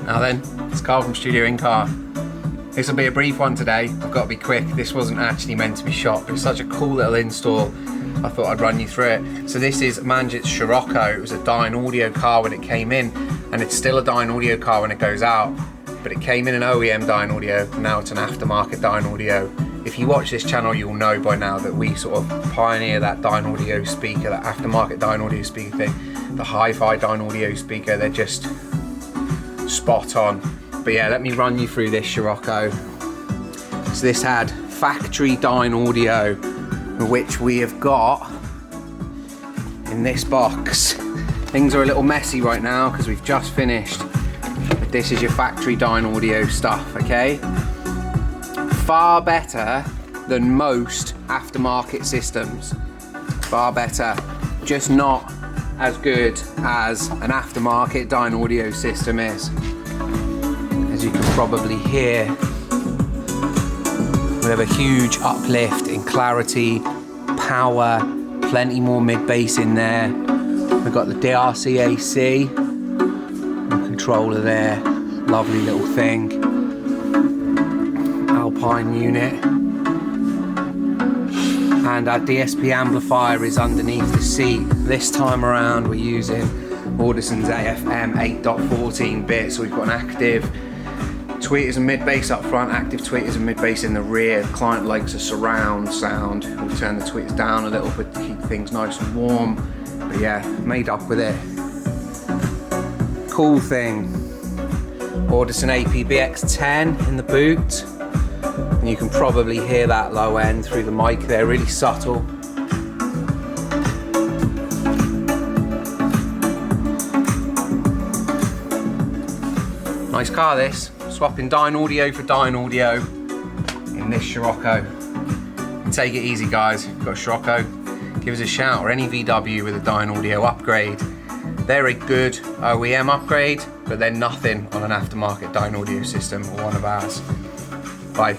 Now then, it's Carl from Studio In Car. This will be a brief one today. I've got to be quick. This wasn't actually meant to be shot, but it's such a cool little install. I thought I'd run you through it. So this is Manjit's Scirocco. It was a Dynaudio car when it came in, and it's still a Dynaudio car when it goes out. But it came in an OEM Dynaudio, and now it's an aftermarket Dynaudio. If you watch this channel, you'll know by now that we sort of pioneer that Dynaudio speaker, that aftermarket Dynaudio speaker thing. The hi-fi Dynaudio speaker, they're just spot on. But yeah, let me run you through this Scirocco. So this had factory Dynaudio, which we have got in this box. Things are a little messy right now because we've just finished. But this is your factory Dynaudio stuff, okay? Far better than most aftermarket systems. Far better. Just not as good as an aftermarket Dynaudio system is. As you can probably hear, we have a huge uplift in clarity, power, plenty more mid-bass in there. We've got the DRC AC, controller there, lovely little thing. Alpine unit. And our DSP amplifier is underneath the seat. This time around we're using Audison's AFM 8.14 bit, so we've got an active tweeters and mid-bass up front, active tweeters and mid-bass in the rear. The client likes a surround sound. We'll turn the tweeters down a little bit to keep things nice and warm. But yeah, made up with it. Cool thing. Audison APBX10 in the boot. And you can probably hear that low end through the mic there, really subtle. Nice car this. Swapping Dynaudio for Dynaudio in this Scirocco. Take it easy guys, if you've got a Scirocco, give us a shout, or any VW with a Dynaudio upgrade. They're a good OEM upgrade, but they're nothing on an aftermarket Dynaudio system or one of ours. Bye.